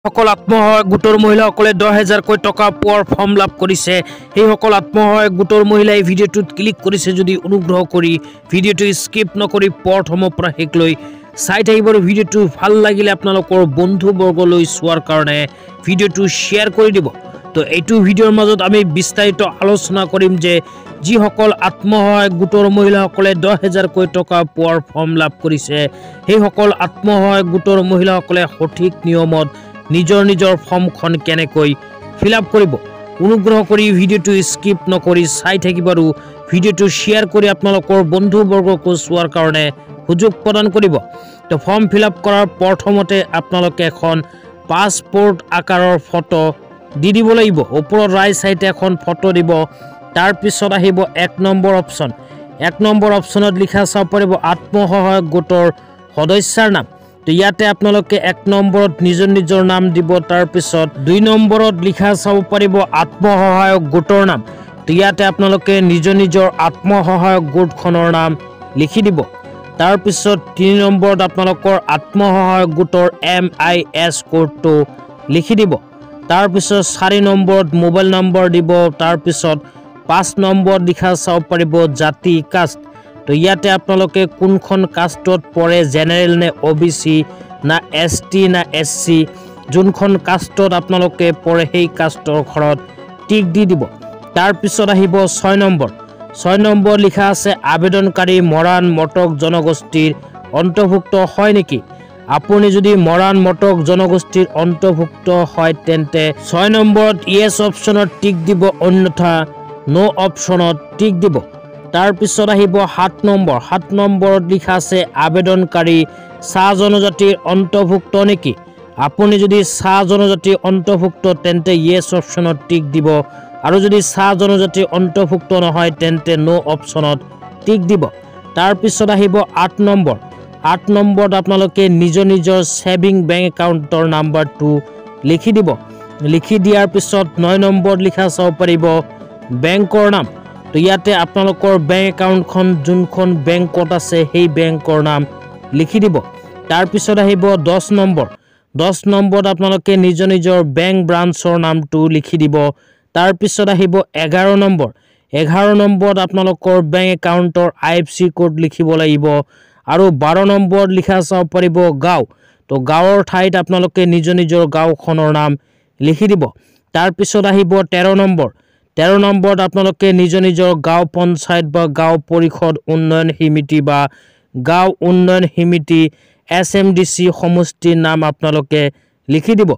সকল আত্মসহায়ক গোটৰ মহিলাসকলে 10,000 টকা পোৱাৰ ফৰ্ম লাভ কৰিছে। সেই সকল আত্মসহায়ক গোটৰ মহিলাই ভিডিঅ'টোত ক্লিক কৰিছে যদি অনুগ্ৰহ কৰি ভিডিঅ'টো স্কিপ নকৰি প্ৰথমৰ পৰা শেষলৈ চাই থাকিব। ভিডিঅ'টো ভাল লাগিলে আপোনালোকৰ বন্ধুবৰ্গলৈ চোৱাৰ কাৰণে ভিডিঅ'টো শ্বেয়াৰ কৰি দিব। তো এইটো ভিডিঅ'ৰ মাজত আমি বিস্তাৰিত আলোচনা কৰিম যে যিসকল আত্মসহায়ক গোটৰ মহিলাসকলে 10,000 টকা পোৱাৰ ফৰ্ম লাভ কৰিছে, সেই সকল আত্মসহায়ক গোটৰ মহিলাসকলে সঠিক নিয়মত নিজৰ ফৰ্মখন কেনেকৈ ফিলআপ কৰিব। অনুগ্ৰহ কৰি ভিডিঅ'টো স্কিপ নকৰি চাই থাকিব আৰু ভিডিঅ'টো শ্বেয়াৰ কৰি আপোনালোকৰ বন্ধুবৰ্গক চোৱাৰ কাৰণে সুযোগ প্ৰদান কৰিব। তো ফৰ্ম ফিলআপ কৰাৰ প্ৰথমতে আপোনালোকে এখন পাছপোৰ্ট আকাৰৰ ফটো দি দিব লাগিব। ওপৰত ৰাইট সাইডে এখন ফটো দিব। তাৰ পিছত আহিব 1 নম্বৰ অপচন। 1 নম্বৰ অপচনত লিখা চাব পাৰিব আত্মসহায়ক গোটৰ সদস্যাৰ নাম। তো ইয়াতে আপোনালোকে 1 নম্বৰত নিজৰ নাম দিব। তাৰ পিছত 2 নম্বৰত লিখা চাব পাৰিব আত্মসহায়ক গোটৰ নাম। তো ইয়াতে আপোনালোকে নিজৰ আত্মসহায়ক গোটখনৰ নাম লিখি দিব। তাৰ পিছত 3 নম্বৰত আপোনালোকৰ আত্মসহায়ক গোটৰ MIS কোডটো লিখি দিব। তাৰ পিছত 4 নম্বৰত মোবাইল নম্বৰ দিব। তাৰ পিছত 5 নম্বৰত লিখা চাব পাৰিব জাতি কাষ্ট। তো ইয়াতে আপোনালোকে কোনখন কাষ্টত পৰে, জেনাৰেল নে OBC না ST না SC, যোনখন কাষ্টত আপোনালোকে পৰে সেই কাষ্টৰ ঘৰত টিক দি দিব। তাৰ পিছত আহিব 6 নম্বৰ। 6 নম্বৰ লিখা আছে আবেদনকাৰী মৰাণ মটক জনগোষ্ঠীৰ অন্তৰ্ভুক্ত হয় নেকি। আপুনি যদি মৰাণ মটক জনগোষ্ঠীৰ অন্তৰ্ভুক্ত হয় তেন্তে 6 নম্বৰত ইয়েছ অপশ্যনত টিক দিব, অন্যথা নো অপশ্যনত টিক দিব। তাৰ পিছত আহিব 7 নম্বৰ। 7 নম্বৰত লিখা আছে আবেদনকাৰী চাহ জনজাতিৰ অন্তৰ্ভুক্ত নেকি। আপুনি যদি চাহ জনজাতিৰ অন্তৰ্ভুক্ত তেন্তে ইয়েছ অপশ্যনত টিক দিব, আৰু যদি চাহ জনজাতিৰ অন্তৰ্ভুক্ত নহয় তেন্তে নো অপশ্যনত টিক দিব। তাৰ পিছত আহিব 8 নম্বৰ। 8 নম্বৰত আপোনালোকে নিজৰ ছেভিং বেংক একাউণ্টৰ নাম্বাৰটো লিখি দিব। লিখি দিয়াৰ পিছত 9 নম্বৰত লিখা চাব পাৰিব বেংকৰ নাম। তো ইয়াতে আপোনালোকৰ বেংক একাউণ্টখন যোনখন বেংকত আছে সেই বেংকৰ নাম লিখি দিব। তাৰ পিছত আহিব 10 নম্বৰ। 10 নম্বৰত আপোনালোকে নিজৰ বেংক ব্ৰাঞ্চৰ নামটো লিখি দিব। তাৰ পিছত আহিব 11 নম্বৰ। 11 নম্বৰত আপোনালোকৰ বেংক একাউণ্টৰ IFSC কোড লিখিব লাগিব। আৰু 12 নম্বৰত লিখা চাব পাৰিব গাঁও। তো গাঁৱৰ ঠাইত আপোনালোকে নিজৰ গাঁওখনৰ নাম লিখি দিব। তাৰ পিছত আহিব 13 নম্বৰ। 13 নম্বৰত আপোনালোকে নিজৰ গাঁও পঞ্চায়ত বা গাঁও পৰিষদ উন্নয়ন সমিতি বা গাঁও উন্নয়ন সমিতি SMDC সমষ্টিৰ নাম আপোনালোকে লিখি দিব।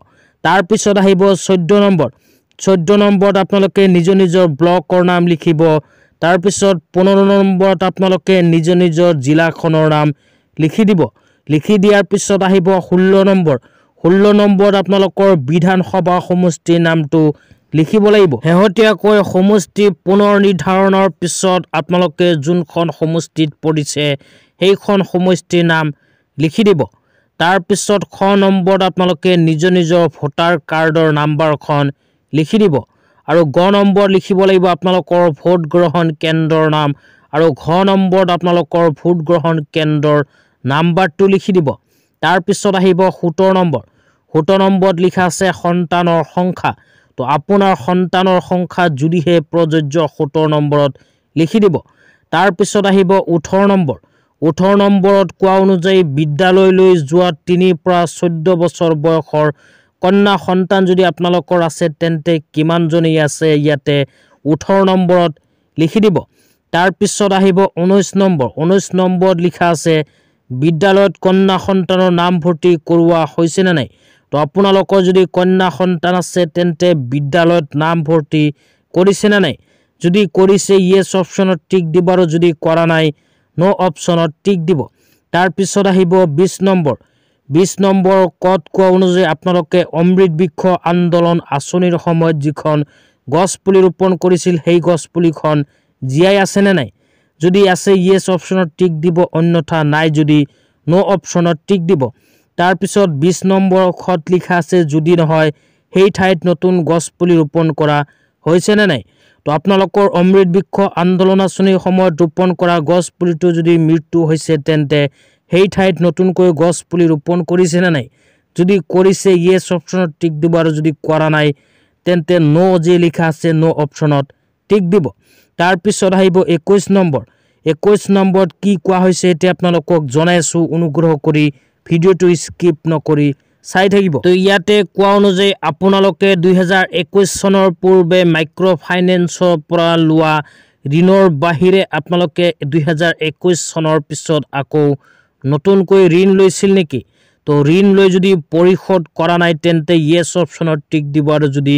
তাৰ পিছত আহিব 14 নম্বৰ। 14 নম্বৰত আপোনালোকে নিজৰ ব্লকৰ নাম লিখিব। তাৰ পিছত 15 নম্বৰত আপোনালোকে নিজৰ জিলাখনৰ নাম লিখি দিব। লিখি দিয়াৰ পিছত আহিব 16 নম্বৰ। 16 নম্বৰত আপোনালোকৰ বিধানসভা সমষ্টিৰ নামটো লিখিব লাগিব। শেহতীয়াকৈ সমষ্টি পুনৰ নিৰ্ধাৰণৰ পিছত আপোনালোকে যোনখন সমষ্টিত পৰিছে সেইখন সমষ্টিৰ নাম লিখি দিব। তাৰ পিছত 6 নম্বৰত আপোনালোকে নিজৰ ভোটাৰ কাৰ্ডৰ নাম্বাৰখন লিখি দিব। আৰু গ নম্বৰ লিখিব লাগিব আপোনালোকৰ ভোট গ্ৰহণ কেন্দ্ৰৰ নাম, আৰু ঘ নম্বৰত আপোনালোকৰ ভোট গ্ৰহণ কেন্দ্ৰৰ নাম্বাৰটো লিখি দিব। তাৰ পিছত আহিব 17 নম্বৰ। 17 নম্বৰত লিখা আছে সন্তানৰ সংখ্যা। তো আপোনাৰ সন্তানৰ সংখ্যা যদিহে প্ৰযোজ্য 17 নম্বৰত লিখি দিব। তাৰ পিছত আহিব 18 নম্বৰ। 18 নম্বৰত কোৱা অনুযায়ী বিদ্যালয়লৈ যোৱা 3 পৰা 14 বছৰ বয়সৰ কন্যা সন্তান যদি আপোনালোকৰ আছে তেন্তে কিমানজনী আছে ইয়াতে 18 নম্বৰত লিখি দিব। তাৰ পিছত আহিব 19 নম্বৰ। 19 নম্বৰত লিখা আছে বিদ্যালয়ত কন্যা সন্তানৰ নাম ভৰ্তি কৰোৱা হৈছে নে নাই। তো আপোনালোকৰ যদি কন্যা সন্তান আছে তেন্তে বিদ্যালয়ত নাম ভৰ্তি কৰিছে নে নাই। যদি কৰিছে ইয়েছ অপশ্যনত টিক দিব, আৰু যদি কৰা নাই নো অপশ্যনত টিক দিব। তাৰ পিছত আহিব 20 নম্বৰ। 20 নম্বৰ কত কোৱা অনুযায়ী আপোনালোকে অমৃত বৃক্ষ আন্দোলন আঁচনিৰ সময়ত যিখন গছপুলি ৰোপণ কৰিছিল সেই গছপুলিখন জীয়াই আছে নে নাই। যদি আছে ইয়েছ অপশ্যনত টিক দিব, অন্যথা নাই যদি নো অপশ্যনত টিক দিব। তাৰ পিছত 20 নম্বৰ খত লিখা আছে যদি নহয় সেই ঠাইত নতুন গছপুলি ৰোপণ কৰা হৈছে নে নাই। তো আপোনালোকৰ অমৃত বৃক্ষ আন্দোলন আঁচনিৰ সময়ত ৰোপণ কৰা গছপুলিটো যদি মৃত্যু হৈছে তেন্তে সেই ঠাইত নতুনকৈ গছপুলি ৰোপণ কৰিছে নে নাই। যদি কৰিছে ইয়েস অপশনত টিক দিব আৰু যদি কৰা নাই তেন্তে নো যে লিখা আছে নো অপশনত টিক দিব তাৰ পিছত আহিব 21 নম্বৰ 21 নম্বৰত কি কোৱা হৈছে এতিয়া আপোনালোকক জনাইছো অনুগ্ৰহ কৰি ভিডিওটো স্কিপ নকৰি চাই থাকিব তো ইয়াতে কোৱা অনুযায়ী আপোনালোকে 2021 চনৰ পূৰ্বে মাইক্ৰ ফাইনেন্সৰ পৰা লোৱা ঋণৰ বাহিৰে আপোনালোকে 2021 চনৰ পিছত আকৌ নতুনকৈ ঋণ লৈছিল নেকি তো ঋণ লৈ যদি পৰিশোধ কৰা নাই তেন্তে ইয়েস অপশনত টিক দিব আৰু যদি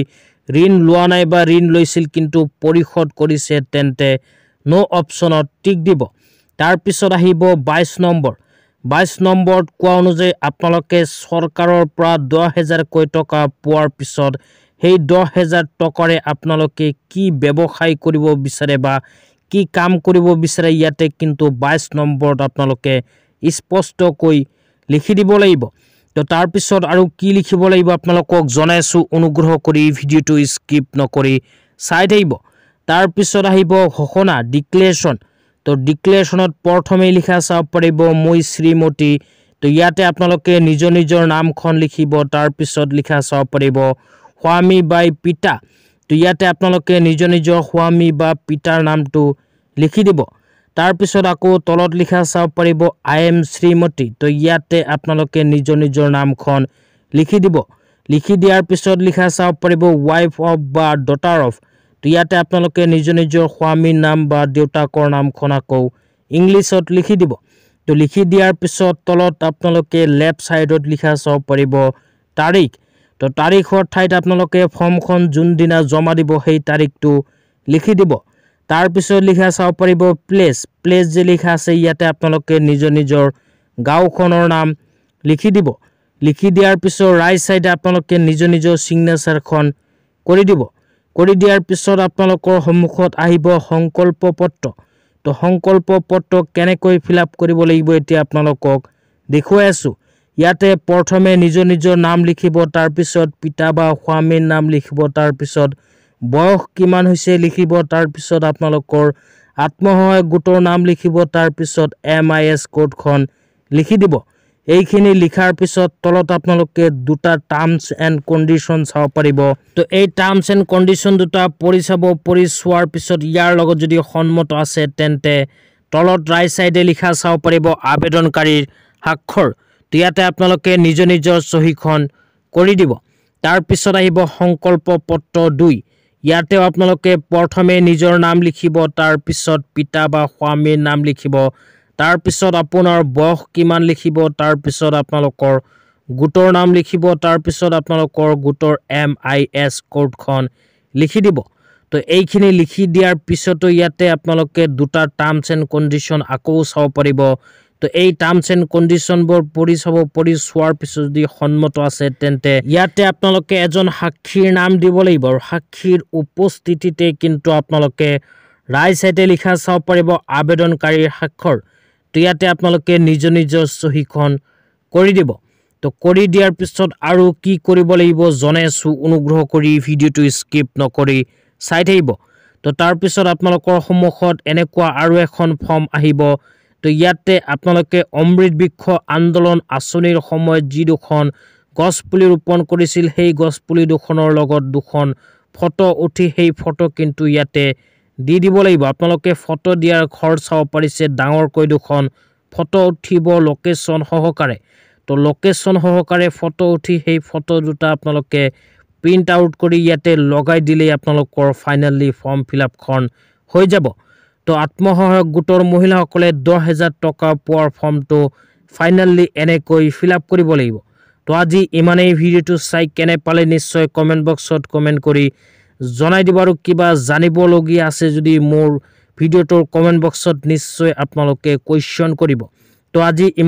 ঋণ লোৱা নাই বা ঋণ লৈছিল কিন্তু পৰিশোধ কৰিছে তেন্তে নো অপশনত টিক দিব তাৰ পিছত আহিব 22 নম্বৰ 22 নম্বৰত কোৱা অনুযায়ী আপোনালোকে চৰকাৰৰ পৰা 10000 কৈ টকা পোৱাৰ পিছত সেই 10000 টকাৰে আপোনালোকে কি ব্যৱসায় কৰিব বিচাৰে বা কি কাম কৰিব বিচাৰে ইয়াতে কিন্তু 22 নম্বৰত আপোনালোকে স্পষ্টকৈ লিখি দিব লাগিব তো তাৰ পিছত আৰু কি লিখিব লাগিব আপোনালোকক জনাইছো অনুগ্ৰহ কৰি ভিডিওটো স্কিপ নকৰি চাই থাকিব তাৰ পিছত আহিব ঘোষণা ডিক্লেৰেশ্যন তো ডিক্লেৰেশ্যনত প্ৰথমে লিখা চাব পাৰিব মই শ্ৰীমতী তো ইয়াতে আপোনালোকে নিজৰ নামখন লিখিব তাৰ পিছত লিখা চাব পাৰিব স্বামী বাই পিতা তো ইয়াতে আপোনালোকে নিজৰ স্বামী বা পিতাৰ নামটো লিখি দিব তাৰ পিছত আকৌ তলত লিখা চাব পাৰিব আই এম শ্ৰীমতী তো ইয়াতে আপোনালোকে নিজৰ নামখন লিখি দিব লিখি দিয়াৰ পিছত লিখা চাব পাৰিব ওয়াইফ অফ বা ডটাৰ অফ তো ইয়াতে আপোনালোকে নিজৰ স্বামীৰ নাম বা দেউতাকৰ নামখন আকৌ ইংলিছত লিখি দিব তো লিখি দিয়াৰ পিছত তলত আপোনালোকে লেফট সাইডত লিখা চাব পাৰিব তাৰিখ তো তাৰিখৰ ঠাইত আপোনালোকে ফৰ্মখন যোন দিনা জমা দিব সেই তাৰিখটো লিখি দিব তাৰ পিছত লিখা চাব পাৰিব প্লেস যে লিখা আছে ইয়াতে আপোনালোকে নিজৰ গাঁওখনৰ নাম লিখি দিব লিখি দিয়াৰ পিছত ৰাইট সাইডে আপোনালোকে নিজৰ সিগনেচাৰখন কৰি দিব কৰি দিয়াৰ পিছত আপোনালোকৰ সন্মুখত আহিব সংকল্প পত্ৰ তো সংকল্প পত্ৰ কেনেকৈ ফিলআপ কৰিব লাগিব এতিয়া আপোনালোকক দেখুৱাই আছো ইয়াতে প্ৰথমে নিজৰ নাম লিখিব তাৰ পিছত পিতা বা স্বামীৰ নাম লিখিব তাৰ পিছত বয়স কিমান হৈছে লিখিব তাৰ পিছত আপোনালোকৰ আত্মসহায়ক গোটৰ নাম লিখিব তাৰ পিছত MIS কোডখন লিখি দিব এইখিনি লিখাৰ পিছত তলত আপোনালোকে দুটা টাৰ্মস এন্ড কন্ডিশন চাব পাৰিব তো এই টাৰ্মস এন্ড কন্ডিশন দুটা পঢ়ি চোৱাৰ পিছত ইয়াৰ লগত যদি সন্মত আছে তেন্তে তলত ৰাইট সাইডে লিখা চাব পাৰিব আবেদনকাৰীৰ স্বাক্ষৰ তো ইয়াতে আপোনালোকে নিজৰ সহিখন কৰি দিব তাৰ পিছত আহিব সংকল্প পত্ৰ 2 ইয়াতে আপোনালোকে প্ৰথমে নিজৰ নাম লিখিব তাৰ পিছত পিতা বা স্বামীৰ নাম লিখিব তাৰ পিছত আপোনাৰ বয়স কিমান লিখিব তাৰ পিছত আপোনালোকৰ গোটৰ নাম লিখিব তাৰ পিছত আপোনালোকৰ গোটৰ MIS কোডখন লিখি দিব তো এইখিনি লিখি দিয়াৰ পিছতো ইয়াতে আপোনালোকে দুটা টাৰ্মস এন্ড কন্ডিশন আকৌ চাব পাৰিব তো এই টাৰ্মস এন্ড কন্ডিশন বোৰ পঢ়ি চোৱাৰ পিছত যদি সন্মত আছে তেন্তে ইয়াতে আপোনালোকে এজন সাক্ষীৰ নাম দিব লাগিব আৰু সাক্ষীৰ উপস্থিতিতে কিন্তু আপোনালোকে ৰাইট সাইডে লিখা চাব পাৰিব আবেদনকাৰীৰ স্বাক্ষৰ তো ইয়াতে আপোনালোকে নিজৰ সহিখন কৰি দিব তো কৰি দিয়াৰ পিছত আৰু কি কৰিব লাগিব জনাইছো অনুগ্ৰহ কৰি ভিডিওটো স্কিপ নকৰি চাই থাকিব তো তাৰ পিছত আপোনালোকৰ সন্মুখত এনেকুৱা আৰু এখন ফৰ্ম আহিব তো ইয়াতে আপোনালোকে অমৃত বৃক্ষ আন্দোলন আঁচনিৰ সময়ত যি দুখন গছপুলি ৰোপণ কৰিছিল সেই গছপুলি দুখনৰ লগত দুখন ফটো উঠি সেই ফটো কিন্তু ইয়াতে দি দিব লাগিব আপোনালোকে ফটো দিয়াৰ ঘৰ চাব পাৰিছে ডাঙৰকৈ দুখন ফটো উঠিব লোকেশন সহকাৰে তো লোকেশন সহকাৰে ফটো উঠি সেই ফটো দুটা আপোনালোকে প্ৰিন্ট আউট কৰি ইয়াতে লগাই দিলে আপোনালোকৰ ফাইনালি ফৰ্ম ফিলআপখন হৈ যাব তো আত্মসহায়ক গোটৰ মহিলাসকলে 10000 টকা পোৱাৰ ফৰ্মটো ফাইনালি এনেকৈ ফিলআপ কৰিব লাগিব তো আজি ইমানেই ভিডিওটো চাই কেনে পালে নিশ্চয় কমেন্ট বক্সত কমেন্ট কৰি জনাই দিব আৰু কিবা জানিবলগীয়া আছে যদি মোৰ ভিডিওটোৰ কমেন্ট বক্সত নিশ্চয় আপোনালোকে কোৱেশ্চন কৰিব তো আজি